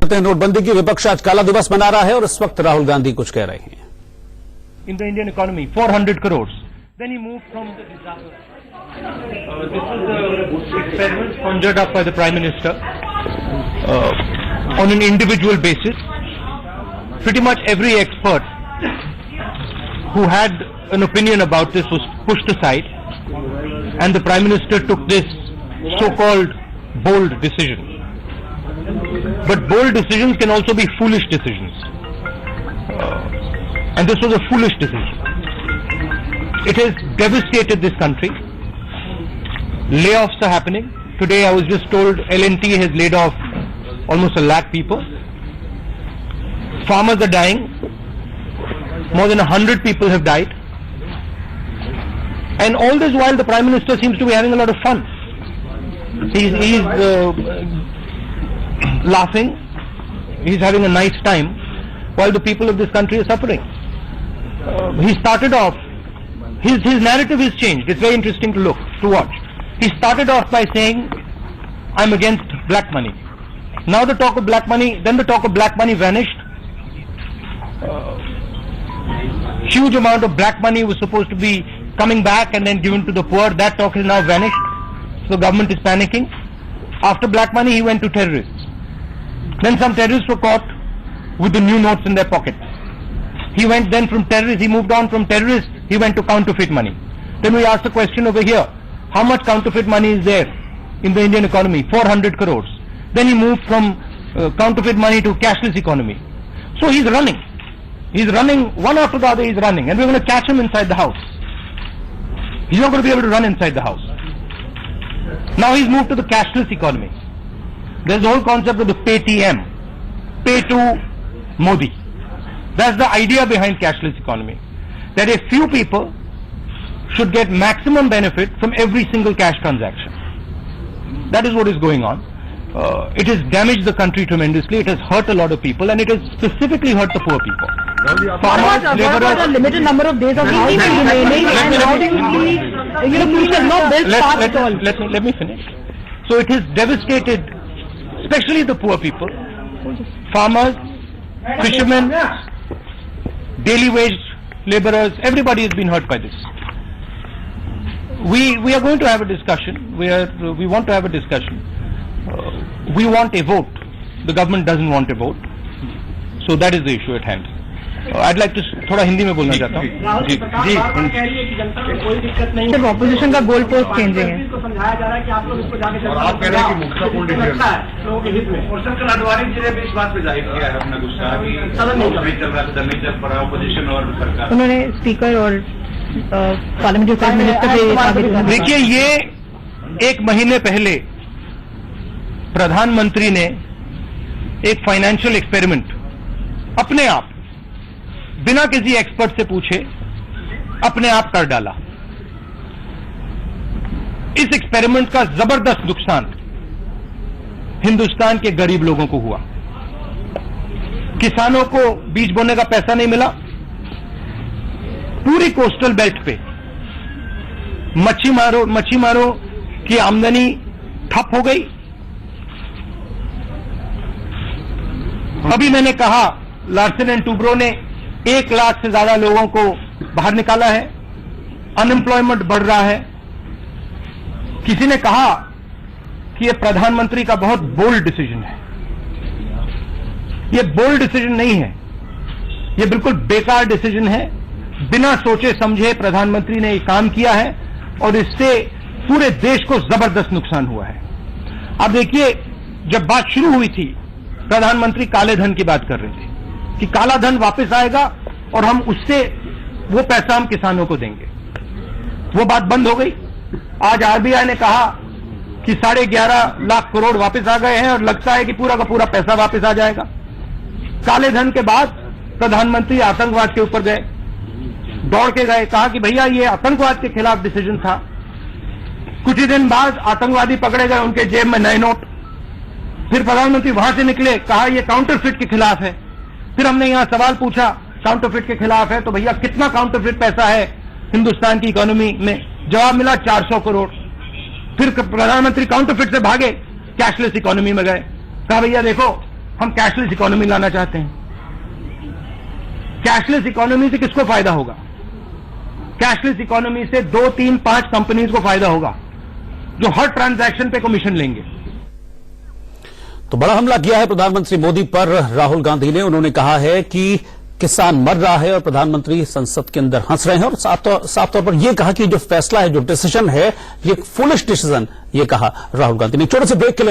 करते हैं नोटबंदी की। विपक्ष आज काला दिवस मना रहा है और इस वक्त राहुल गांधी कुछ कह रहे हैं। In the Indian economy, 400 crores. Then he moved from this is the experiment conjured up by the Prime Minister on an individual basis. Pretty much every expert who had an opinion about this was pushed aside, and the Prime Minister took this so-called bold decision. But bold decisions can also be foolish decisions. And this was a foolish decision. It has devastated this country. Layoffs are happening. Today I was just told L&T has laid off almost 1 lakh people. Farmers are dying. More than 100 people have died. And all this while the Prime Minister seems to be having a lot of fun. He's laughing. He's having a nice time while the people of this country are suffering. He started off, his narrative has changed. It's very interesting to watch. He started off by saying, I'm against black money. Now the talk of black money, then the talk of black money vanished. Huge amount of black money was supposed to be coming back and then given to the poor. That talk has now vanished. So the government is panicking. After black money, he went to terrorists. Then some terrorists were caught with the new notes in their pockets. He went then from terrorists, he moved on from terrorists, he went to counterfeit money. Then we asked the question over here, how much counterfeit money is there in the Indian economy? 400 crores. Then he moved from counterfeit money to cashless economy. So he's running. He's running, one after the other he's running, and we're going to catch him inside the house. He's not going to be able to run inside the house. Now he's moved to the cashless economy. There's the whole concept of the Paytm, pay to Modi. That's the idea behind cashless economy. That a few people should get maximum benefit from every single cash transaction. That is what is going on. It has damaged the country tremendously. It has hurt a lot of people, and it has specifically hurt the poor people. Farmers, laborers, a limited number of days of housing remaining, and how do you see, we shall not build fast at all. Let me finish. So it has devastated, especially the poor people, farmers, fishermen, daily wage laborers. Everybody has been hurt by this. We are going to have a discussion. We want to have a discussion. We want a vote. The government doesn't want a vote. So that is the issue at hand. I'd like to थोड़ा हिंदी में बोलना चाहता हूँ। जी सिर्फ opposition का goal post changing है। समझाया जा रहा है कि आप लोग इसको जाके आप कह रहे हैं कि मुख्य कोल डिसीजन है लोगों के हित में। और सर अडवाणी जी ने भी इस बात पे जाहिर किया है अपना गुस्सा कि सदन नहीं चल रहा, सदन नहीं चल पड़ा, ऑपोजिशन और सरकार। उन्होंने स्पीकर और पार्लियामेंट्री अफेयर्स मिनिस्टर से देखिए, ये 1 महीने पहले प्रधानमंत्री ने एक फाइनेंशियल एक्सपेरिमेंट अपने आप बिना किसी एक्सपर्ट से पूछे अपने आप कर डाला। इस एक्सपेरिमेंट का जबरदस्त नुकसान हिंदुस्तान के गरीब लोगों को हुआ। किसानों को बीज बोने का पैसा नहीं मिला। पूरी कोस्टल बेल्ट पे मच्छी मारों की आमदनी ठप हो गई। अभी मैंने कहा लार्सन एंड टूब्रो ने 1 लाख से ज्यादा लोगों को बाहर निकाला है। अनएम्प्लॉयमेंट बढ़ रहा है। किसी ने कहा कि यह प्रधानमंत्री का बहुत बोल्ड डिसीजन है। यह बोल्ड डिसीजन नहीं है, यह बिल्कुल बेकार डिसीजन है। बिना सोचे समझे प्रधानमंत्री ने यह काम किया है और इससे पूरे देश को जबरदस्त नुकसान हुआ है। अब देखिए, जब बात शुरू हुई थी प्रधानमंत्री काले धन की बात कर रहे थे कि काला धन वापस आएगा और हम उससे वो पैसा हम किसानों को देंगे। वो बात बंद हो गई। आज आरबीआई ने कहा कि 11.5 लाख करोड़ वापस आ गए हैं और लगता है कि पूरा का पूरा पैसा वापस आ जाएगा। काले धन के बाद प्रधानमंत्री आतंकवाद के ऊपर गए, दौड़ के गए, कहा कि भैया ये आतंकवाद के खिलाफ डिसीजन था। कुछ ही दिन बाद आतंकवादी पकड़े गए, उनके जेब में नए नोट। फिर प्रधानमंत्री वहां से निकले, कहा यह काउंटरफिट के खिलाफ है। फिर हमने यहां सवाल पूछा काउंटरफिट के खिलाफ है तो भैया कितना काउंटरफिट पैसा है हिंदुस्तान की इकोनॉमी में? जवाब मिला 400 करोड़। फिर प्रधानमंत्री काउंटरफिट से भागे, कैशलेस इकोनॉमी में गए। कहा भैया देखो हम कैशलेस इकोनॉमी लाना चाहते हैं। कैशलेस इकोनॉमी से किसको फायदा होगा? कैशलेस इकोनॉमी से 2, 3, 5 कंपनीज को फायदा होगा जो हर ट्रांजैक्शन पे कमीशन लेंगे। तो बड़ा हमला किया है प्रधानमंत्री मोदी पर राहुल गांधी ने। उन्होंने कहा है कि किसान मर रहा है और प्रधानमंत्री संसद के अंदर हंस रहे हैं, और साफ तौर पर यह कहा कि जो फैसला है, जो डिसीजन है, ये फुलिश डिसीजन, ये कहा राहुल गांधी ने। छोटे से ब्रेक के लिए